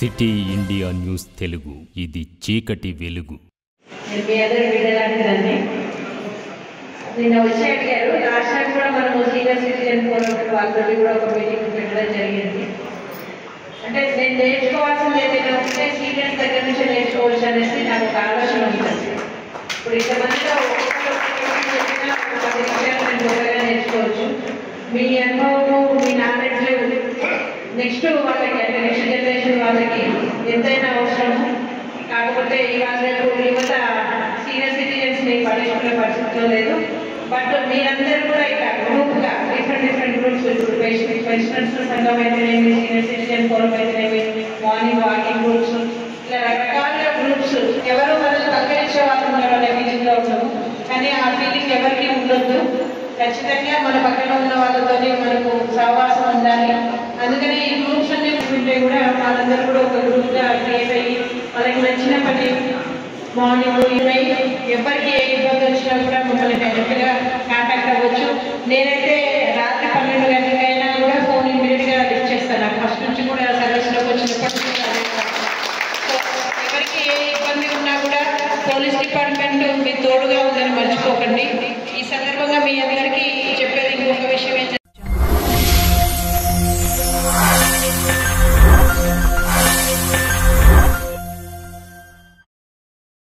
City India news Telugu, ఇది చీకటి వెలుగు. మీ అందరూ వీడలాంటిదండి. నిన్న వచ్చి అడిగారు. లాస్ట్ టైం కూడా మనము సీనియర్ సిటిజన్ ఫోరం వాళ్ళతో కూడా ఒక మీటింగ్ పెట్టడం జరిగింది. అంటే నేను నేర్చుకోవాల్సింది ఏదైనా ఉంటే సీనియర్స్ దగ్గర నుంచి నేర్చుకోవచ్చు అనేసి నాకు ఒక ఆలోచన ఉంటుంది. ఇప్పుడు ఇంతమందిలో చెప్పినా ఒక 10 విషయాలు నేను త్వరగా నేర్చుకోవచ్చు. మీ అనుభవము, మీ నాలెడ్జ్ నెక్స్ట్ వాళ్ళకి అంటే నెక్స్ట్ జనరేషన్ వాళ్ళకి ఎంతైనా అవసరము. కాకపోతే ఇవాళ రేపు యువత సీనియర్ సిటిజన్స్ని పట్టించుకునే పరిస్థితిలో లేదు. బట్ మీరందరూ కూడా ఇక గ్రూప్గా డిఫరెంట్ గ్రూప్స్, ఇప్పుడు పెన్షనర్స్ సంఘం అయితేనేమి, సీనియర్ సిటిజన్ ఫోరం అయితేనేమి, మార్నింగ్ వాకింగ్ గ్రూప్స్, ఇలా రకరకాల గ్రూప్స్. ఎవరు మనల్ని పలకరించే వాళ్ళు ఉన్నారు అనే ఫీలింగ్లో ఉన్నాము. కానీ ఆ ఫీలింగ్ ఎవరికి ఉండొద్దు. ఖచ్చితంగా మన పక్కన ఉన్న వాళ్ళతోనే మనకు సహవాసం ఉండాలి. అందుకని ఈ గ్రూప్స్ అన్ని ఉంటే కూడా వాళ్ళందరూ కూడా ఒక గ్రూప్గా క్రియేట్ అయ్యి వాళ్ళకి నచ్చిన పని మార్నింగ్ ఎవరికి ఏ ఇబ్బంది వచ్చినా కూడా మమ్మల్ని డైరెక్ట్గా కాంటాక్ట్ అవ్వచ్చు. నేనైతే రాత్రి 12 గంటలకైనా కూడా ఫోన్ ఇమీడియట్గా లిఫ్ట్ చేస్తాను. నాకు ఫస్ట్ నుంచి కూడా సర్వీస్లోకి వచ్చినప్పటికీ ఎవరికి ఏ ఇబ్బంది ఉన్నా కూడా పోలీస్ డిపార్ట్మెంట్ మీ తోడుగా ఉందని మర్చిపోకండి. ఈ సందర్భంగా మీ అందరికీ